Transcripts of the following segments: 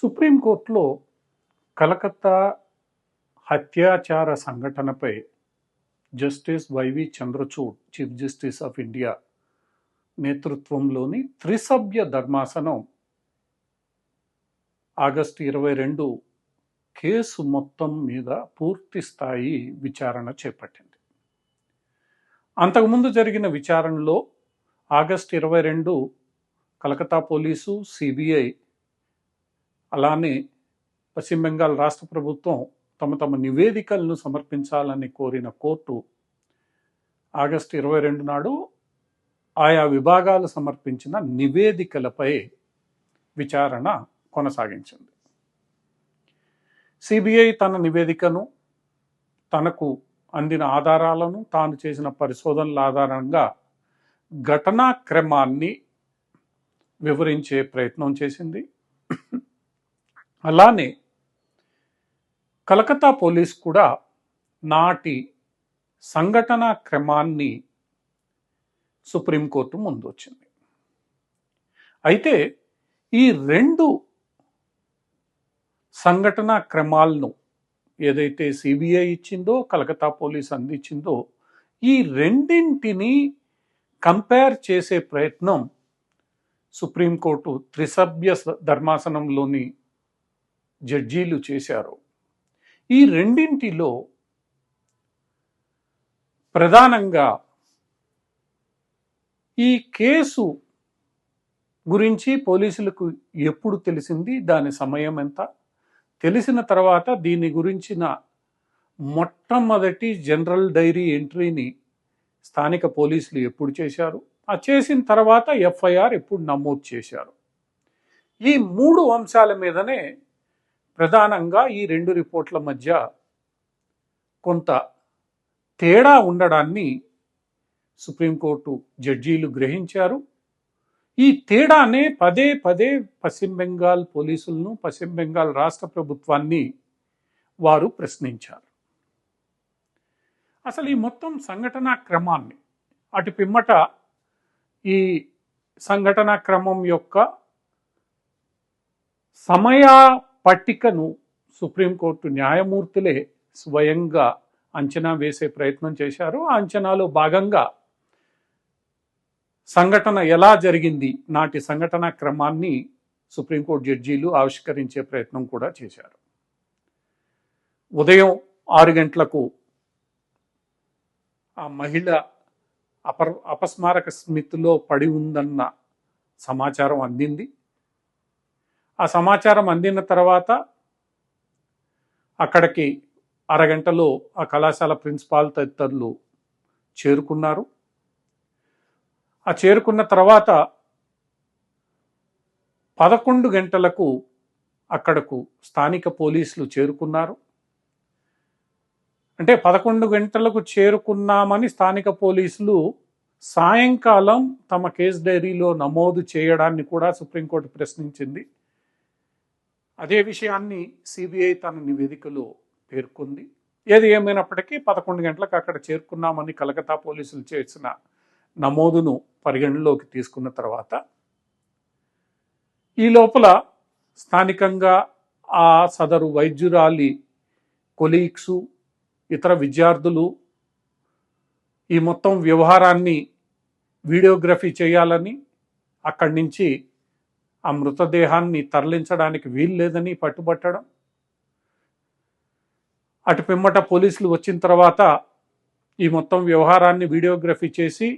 సుప్రీంకోర్టులో కలకత్తా హత్యాచార సంఘటనపై justice YV Chandrachud, chief justice of India నేతృత్వంలోని త్రిసభ్య ధర్మాసనం ఆగస్టు 22 కేసు మొత్తం మీద పూర్తి స్థాయి విచారణ చేపట్టింది. అంతకుముందు జరిగిన విచారణలో ఆగస్టు 22 కలకత్తా పోలీసు, సిబిఐ, అలానే పశ్చిమ బెంగాల్ రాష్ట్ర ప్రభుత్వం తమ నివేదికలను సమర్పించాలని కోరిన కోర్టు ఆగస్టు 22 నాడు ఆయా విభాగాలు సమర్పించిన నివేదికలపై విచారణ కొనసాగించింది. సిబిఐ తన నివేదికను, తనకు అందిన ఆధారాలను, తాను చేసిన పరిశోధనల ఆధారంగా ఘటనా క్రమాన్ని వివరించే ప్రయత్నం చేసింది. అలానే కలకత్తా పోలీస్ కూడా నాటి సంఘటన క్రమాన్ని సుప్రీంకోర్టు ముందు వచ్చింది. అయితే ఈ రెండు సంఘటన క్రమాలను ఏదైతే సిబిఐ ఇచ్చిందో, కలకత్తా పోలీస్ అందించిందో, ఈ రెండింటిని కంపేర్ చేసే ప్రయత్నం సుప్రీంకోర్టు త్రిసభ్య ధర్మాసనంలోని జడ్జీలు చేశారు. ఈ రెండింటిలో ప్రధానంగా ఈ కేసు గురించి పోలీసులకు ఎప్పుడు తెలిసింది, దాని సమయం ఎంత, తెలిసిన తర్వాత దీని గురించిన మొట్టమొదటి జనరల్ డైరీ ఎంట్రీని స్థానిక పోలీసులు ఎప్పుడు చేశారు, ఆ చేసిన తర్వాత ఎఫ్ఐఆర్ ఎప్పుడు నమోదు చేశారు, ఈ మూడు అంశాల మీదనే ప్రధానంగా ఈ రెండు రిపోర్ట్ల మధ్య కొంత తేడా ఉండడాన్ని సుప్రీంకోర్టు జడ్జీలు గ్రహించారు. ఈ తేడానే పదే పశ్చిమ బెంగాల్ పోలీసులను, పశ్చిమ బెంగాల్ రాష్ట్ర ప్రభుత్వాన్ని వారు ప్రశ్నించారు. అసలు ఈ మొత్తం సంఘటనా క్రమాన్ని, అటు పిమ్మట ఈ సంఘటనా క్రమం యొక్క సమయ పట్టికను సుప్రీంకోర్టు న్యాయమూర్తులే స్వయంగా అంచనా వేసే ప్రయత్నం చేశారు. ఆ అంచనాలో భాగంగా సంఘటన ఎలా జరిగింది, నాటి సంఘటన క్రమాన్ని సుప్రీంకోర్టు జడ్జీలు ఆవిష్కరించే ప్రయత్నం కూడా చేశారు. ఉదయం 6 గంటలకు ఆ మహిళ అపస్మారక స్థితిలో పడి ఉందన్న సమాచారం అందింది. ఆ సమాచారం అందిన తర్వాత అక్కడికి అరగంటలో ఆ కళాశాల ప్రిన్సిపాల్ తదితరులు చేరుకున్నారు. ఆ చేరుకున్న తర్వాత 11 గంటలకు అక్కడకు స్థానిక పోలీసులు చేరుకున్నారు. అంటే 11 గంటలకు చేరుకున్నామని స్థానిక పోలీసులు సాయంకాలం తమ కేసు డైరీలో నమోదు చేయడాన్ని కూడా సుప్రీంకోర్టు ప్రశ్నించింది. అదే విషయాన్ని సిబిఐ తన నివేదికలో పేర్కొంది. ఏది ఏమైనప్పటికీ 11 గంటలకు అక్కడ చేరుకున్నామని కలకత్తా పోలీసులు చేసిన నమోదును పరిగణలోకి తీసుకున్న తర్వాత ఈ లోపల స్థానికంగా ఆ సదరు వైద్యురాలి కొలీగ్సు, ఇతర విద్యార్థులు ఈ మొత్తం వ్యవహారాన్ని వీడియోగ్రఫీ చేయాలని, అక్కడి నుంచి ఆ మృతదేహాన్ని తరలించడానికి వీలు లేదని పట్టుబట్టడం, అటు పిమ్మట పోలీసులు వచ్చిన తర్వాత ఈ మొత్తం వ్యవహారాన్ని వీడియోగ్రఫీ చేసి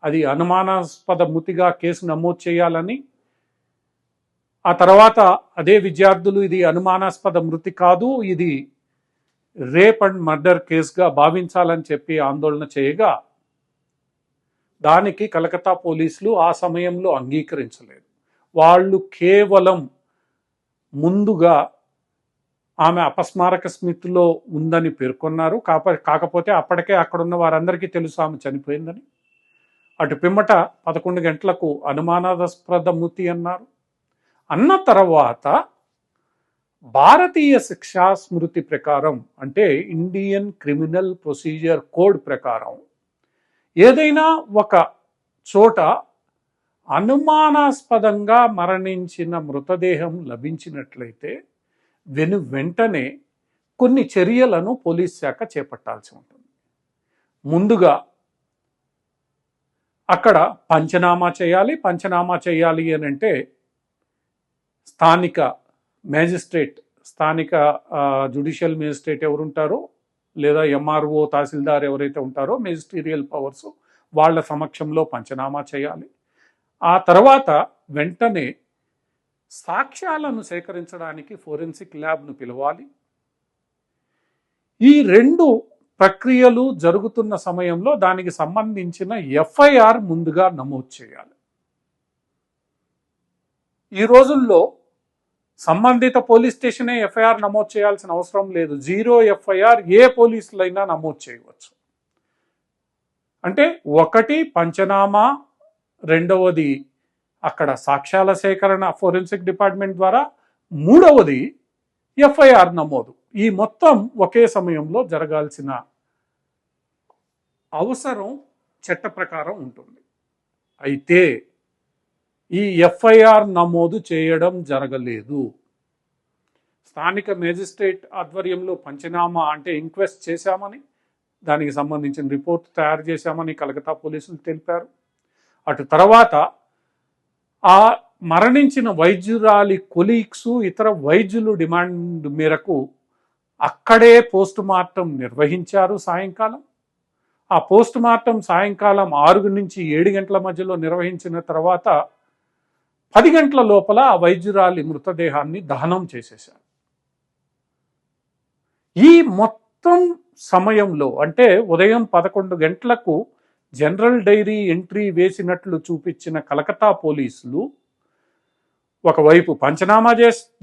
అది అనుమానాస్పద మృతిగా కేసు నమోదు చేయాలని, ఆ తర్వాత అదే విద్యార్థులు ఇది అనుమానాస్పద మృతి కాదు, ఇది రేప్ అండ్ మర్డర్ కేసుగా భావించాలని చెప్పి ఆందోళన చేయగా దానికి కలకత్తా పోలీసులు ఆ సమయంలో అంగీకరించలేదు. వాళ్ళు కేవలం ముందుగా ఆమె అపస్మారక స్థితిలో ఉందని పేర్కొన్నారు. కాకపోతే అప్పటికే అక్కడున్న వారందరికీ తెలుసు ఆమె చనిపోయిందని. అటు పిమ్మట 11 గంటలకు అనుమానాస్పద మృతి అన్నారు. అన్న తర్వాత భారతీయ శిక్షా స్మృతి ప్రకారం, అంటే ఇండియన్ క్రిమినల్ ప్రొసీజర్ కోడ్ ప్రకారం ఏదైనా ఒక చోట అనుమానాస్పదంగా మరణించిన మృతదేహం లభించినట్లయితే వెంటనే కొన్ని చర్యలను పోలీస్ శాఖ చేపట్టాల్సి ఉంటుంది. ముందుగా అక్కడ పంచనామా చేయాలి. పంచనామా చేయాలి అని అంటే స్థానిక మేజిస్ట్రేట్, స్థానిక జ్యుడిషియల్ మేజిస్ట్రేట్ ఎవరుంటారో లేదా ఎంఆర్ఓ, తహసీల్దార్ ఎవరైతే ఉంటారో మెజిస్టీరియల్ పవర్స్, వాళ్ళ సమక్షంలో పంచనామా చేయాలి. ఆ తర్వాత వెంటనే సాక్ష్యాలను సేకరించడానికి ఫోరెన్సిక్ ల్యాబ్ను పిలవాలి. ఈ రెండు ప్రక్రియలు జరుగుతున్న సమయంలో దానికి సంబంధించిన ఎఫ్ఐఆర్ ముందుగా నమోదు చేయాలి. ఈ రోజుల్లో సంబంధిత పోలీస్ స్టేషనే ఎఫ్ఐఆర్ నమోదు చేయాల్సిన అవసరం లేదు. 0 ఎఫ్ఐఆర్ ఏ పోలీసులైనా నమోదు చేయవచ్చు. అంటే ఒకటి పంచనామా, రెండవది అక్కడ సాక్ష్యాల సేకరణ ఫోరెన్సిక్ డిపార్ట్మెంట్ ద్వారా, మూడవది ఎఫ్ఐఆర్ నమోదు. ఈ మొత్తం ఒకే సమయంలో జరగాల్సిన అవసరం చట్ట ప్రకారం ఉంటుంది. అయితే ఈ ఎఫ్ఐఆర్ నమోదు చేయడం జరగలేదు. స్థానిక మేజిస్ట్రేట్ ఆధ్వర్యంలో పంచనామా అంటే ఇంక్వెస్ట్ చేశామని, దానికి సంబంధించిన రిపోర్ట్ తయారు చేశామని కలకత్తా పోలీసులు తెలిపారు. అటు తర్వాత ఆ మరణించిన వైద్యురాలి కొలీగ్స్, ఇతర వైద్యులు డిమాండ్ మేరకు అక్కడే పోస్ట్ మార్టం నిర్వహించారు సాయంకాలం. ఆ పోస్ట్ మార్టం సాయంకాలం 6 నుంచి 7 గంటల మధ్యలో నిర్వహించిన తర్వాత 10 గంటల లోపల ఆ వైద్యురాలి మృతదేహాన్ని దహనం చేసేశారు. ఈ మొత్తం సమయంలో అంటే ఉదయం 11 గంటలకు జనరల్ డైరీ ఎంట్రీ వేసినట్లు చూపించిన కలకత్తా పోలీసులు ఒకవైపు పంచనామా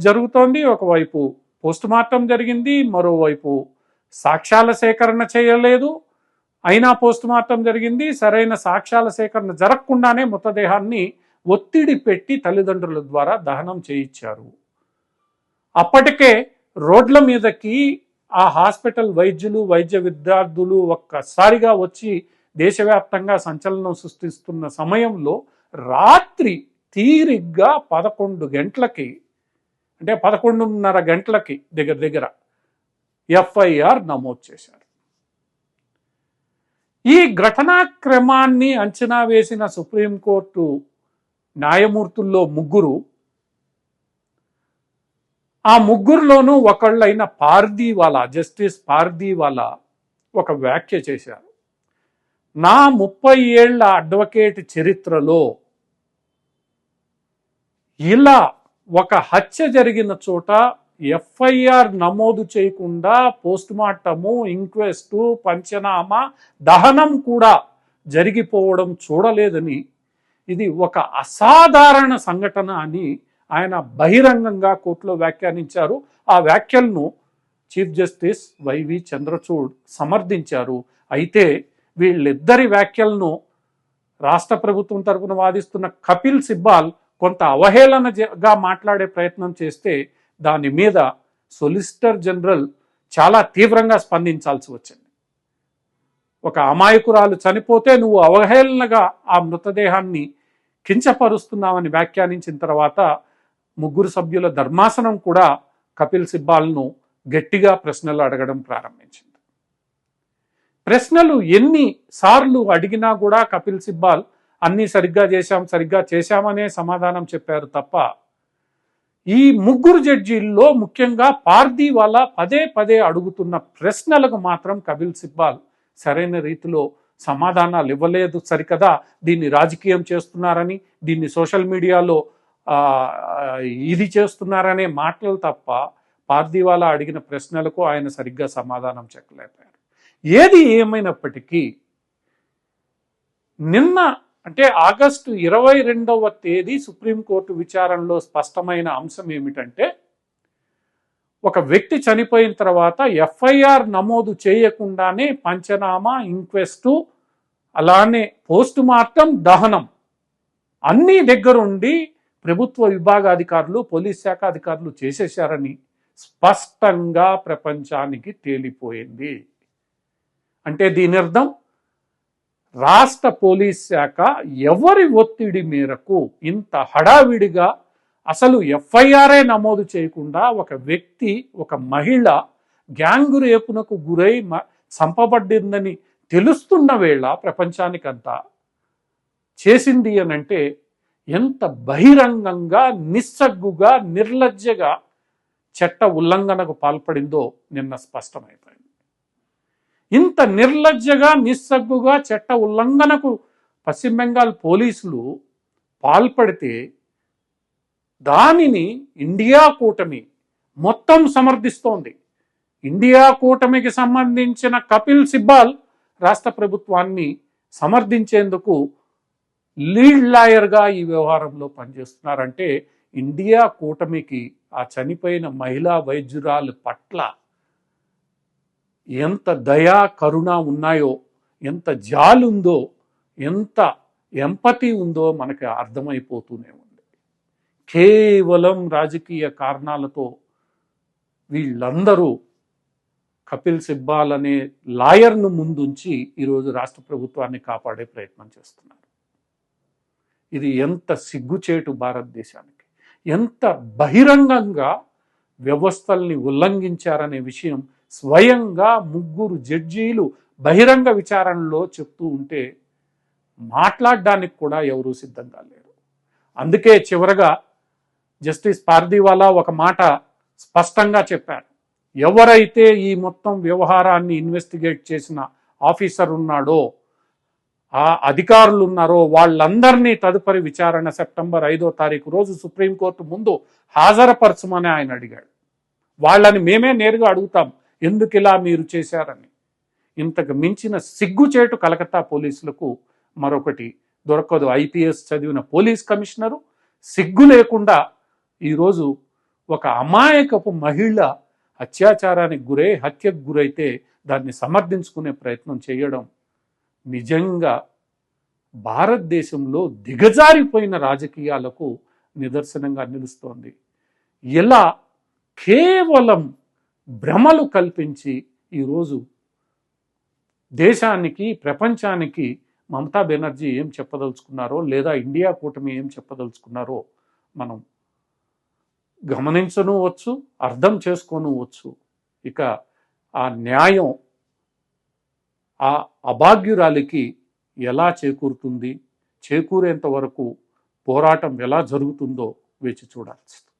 జరుగుతోంది, ఒకవైపు పోస్ట్ మార్టం జరిగింది, మరోవైపు సాక్ష్యాల సేకరణ చేయలేదు, అయినా పోస్ట్ మార్టం జరిగింది. సరైన సాక్ష్యాల సేకరణ జరగకుండానే మృతదేహాన్ని ఒత్తిడి పెట్టి తల్లిదండ్రుల ద్వారా దహనం చేయించారు. అప్పటికే రోడ్ల మీదకి ఆ హాస్పిటల్ వైద్యులు, వైద్య విద్యార్థులు ఒక్కసారిగా వచ్చి దేశవ్యాప్తంగా సంచలనం సృష్టిస్తున్న సమయంలో రాత్రి తీరిగ్గా 11 గంటలకి అంటే 11:30 గంటలకి దగ్గర ఎఫ్ఐఆర్ నమోదు చేశారు. ఈ ఘటనాక్రమాన్ని అంచనా వేసిన సుప్రీంకోర్టు న్యాయమూర్తుల్లో ముగ్గురు, ఆ ముగ్గురులోనూ ఒకళ్ళైన పార్దీవాలా, జస్టిస్ పార్దీవాలా ఒక వ్యాఖ్య చేశారు. నా 30 ఏళ్ల అడ్వకేట్ చరిత్రలో ఇలా ఒక హత్య జరిగిన చోట ఎఫ్ఐఆర్ నమోదు చేయకుండా పోస్ట్ మార్టము, ఇంక్వెస్టు, పంచనామా, దహనం కూడా జరిగిపోవడం చూడలేదని, ఇది ఒక అసాధారణ సంఘటన అని ఆయన బహిరంగంగా కోర్టులో వ్యాఖ్యానించారు. ఆ వ్యాఖ్యలను చీఫ్ జస్టిస్ వైవి చంద్రచూడ్ సమర్థించారు. అయితే వీళ్ళిద్దరి వ్యాఖ్యలను రాష్ట్ర ప్రభుత్వం తరపున వాదిస్తున్న కపిల్ సిబ్బాల్ కొంత అవహేళనగా మాట్లాడే ప్రయత్నం చేస్తే దాని మీద సొలిసిటర్ జనరల్ చాలా తీవ్రంగా స్పందించాల్సి వచ్చింది. ఒక అమాయకురాలు చనిపోతే నువ్వు అవహేళనగా ఆ మృతదేహాన్ని కించపరుస్తున్నావని వ్యాఖ్యానించిన తర్వాత ముగ్గురు సభ్యుల ధర్మాసనం కూడా కపిల్ సిబ్బాల్ను గట్టిగా ప్రశ్నలు అడగడం ప్రారంభించింది. ప్రశ్నలు ఎన్ని సార్లు అడిగినా కూడా కపిల్ సిబ్బాల్ అన్నీ సరిగ్గా చేశామనే సమాధానం చెప్పారు తప్ప ఈ ముగ్గురు జడ్జీల్లో ముఖ్యంగా పార్దీవాలా పదే అడుగుతున్న ప్రశ్నలకు మాత్రం కపిల్ సిబ్బాల్ సరైన రీతిలో సమాధానాలు ఇవ్వలేదు. సరికదా దీన్ని రాజకీయం చేస్తున్నారని, దీన్ని సోషల్ మీడియాలో ఇది చేస్తున్నారనే మాటలు తప్ప పార్దీవాలా అడిగిన ప్రశ్నలకు ఆయన సరిగ్గా సమాధానం చెప్పలేకపోయారు. ఏది ఏమైనప్పటికీ నిన్న అంటే ఆగస్టు 22వ తేదీ సుప్రీంకోర్టు విచారణలో స్పష్టమైన అంశం ఏమిటంటే, ఒక వ్యక్తి చనిపోయిన తర్వాత ఎఫ్ఐఆర్ నమోదు చేయకుండానే పంచనామా, ఇంక్వెస్టు, అలానే పోస్ట్ మార్టం, దహనం అన్నీ దగ్గరుండి ప్రభుత్వ విభాగాధికారులు, పోలీస్ శాఖ అధికారులు చేసేశారని స్పష్టంగా ప్రపంచానికి తేలిపోయింది. అంటే దీని అర్థం రాష్ట్ర పోలీస్ శాఖ ఎవరి ఒత్తిడి మేరకు ఇంత హడావిడిగా అసలు ఎఫ్ఐఆర్ఏ నమోదు చేయకుండా ఒక వ్యక్తి, ఒక మహిళ గ్యాంగు రేపునకు గురై చంపబడిందని తెలుస్తున్న వేళ ప్రపంచానికంతా చేసింది అనంటే ఎంత బహిరంగంగా, నిస్సగ్గుగా, నిర్లజ్జగా చట్ట ఉల్లంఘనకు పాల్పడిందో నిన్న స్పష్టమైపోయింది. ఇంత నిర్లజ్జగా, నిస్సగ్గుగా చట్ట ఉల్లంఘనకు పశ్చిమ బెంగాల్ పోలీసులు పాల్పడితే దానిని ఇండియా కూటమి మొత్తం సమర్థిస్తోంది. ఇండియా కూటమికి సంబంధించిన కపిల్ సిబ్బాల్ రాష్ట్ర ప్రభుత్వాన్ని సమర్థించేందుకు లీడ్ లాయర్గా ఈ వ్యవహారంలో పనిచేస్తున్నారంటే ఇండియా కూటమికి ఆ చనిపోయిన మహిళా వైద్యురాలు పట్ల ఎంత దయా, కరుణ ఉన్నాయో, ఎంత జాలుందో, ఎంత ఎంపతి ఉందో మనకి అర్థమైపోతూనే ఉంది. కేవలం రాజకీయ కారణాలతో వీళ్ళందరూ కపిల్ సిబ్బాల్ అనే లాయర్ను ముందుంచి ఈరోజు రాష్ట్ర ప్రభుత్వాన్ని కాపాడే ప్రయత్నం చేస్తున్నారు. ఇది ఎంత సిగ్గుచేటు భారతదేశానికి, ఎంత బహిరంగంగా వ్యవస్థల్ని ఉల్లంఘించారనే విషయం స్వయంగా 3 జడ్జీలు బహిరంగ విచారణలో చెప్తూ ఉంటే మాట్లాడడానికి కూడా ఎవరూ సిద్ధంగా లేరు. అందుకే చివరగా జస్టిస్ పార్దీవాలా ఒక మాట స్పష్టంగా చెప్పారు. ఎవరైతే ఈ మొత్తం వ్యవహారాన్ని ఇన్వెస్టిగేట్ చేసిన ఆఫీసర్ ఉన్నాడో, ఆ అధికారులు ఉన్నారో వాళ్ళందరినీ తదుపరి విచారణ సెప్టెంబర్ 5వ తారీఖు రోజు సుప్రీంకోర్టు ముందు హాజరుపరచమని ఆయన అడిగాడు. వాళ్ళని మేమే నేరుగా అడుగుతాం, ఎందుకు ఇలా మీరు చేశారని. ఇంతకు మించిన సిగ్గుచేటు కలకత్తా పోలీసులకు మరొకటి దొరకదు. ఐపీఎస్ చదివిన పోలీస్ కమిషనరు సిగ్గు లేకుండా ఈరోజు ఒక అమాయకపు మహిళ అత్యాచారానికి గురై, హత్యకు గురైతే దాన్ని సమర్థించుకునే ప్రయత్నం చేయడం నిజంగా భారతదేశంలో దిగజారిపోయిన రాజకీయాలకు నిదర్శనంగా నిలుస్తోంది. ఇలా కేవలం భ్రమలు కల్పించి ఈరోజు దేశానికి, ప్రపంచానికి మమతా బెనర్జీ ఏం చెప్పదలుచుకున్నారో, లేదా ఇండియా కూటమి ఏం చెప్పదలుచుకున్నారో మనం గమనించనువచ్చు, అర్థం చేసుకోనువచ్చు. ఇక ఆ న్యాయం ఆ అభాగ్యురాలికి ఎలా చేకూరుతుంది, చేకూరేంత వరకు పోరాటం ఎలా జరుగుతుందో వేచి చూడాల్సింది.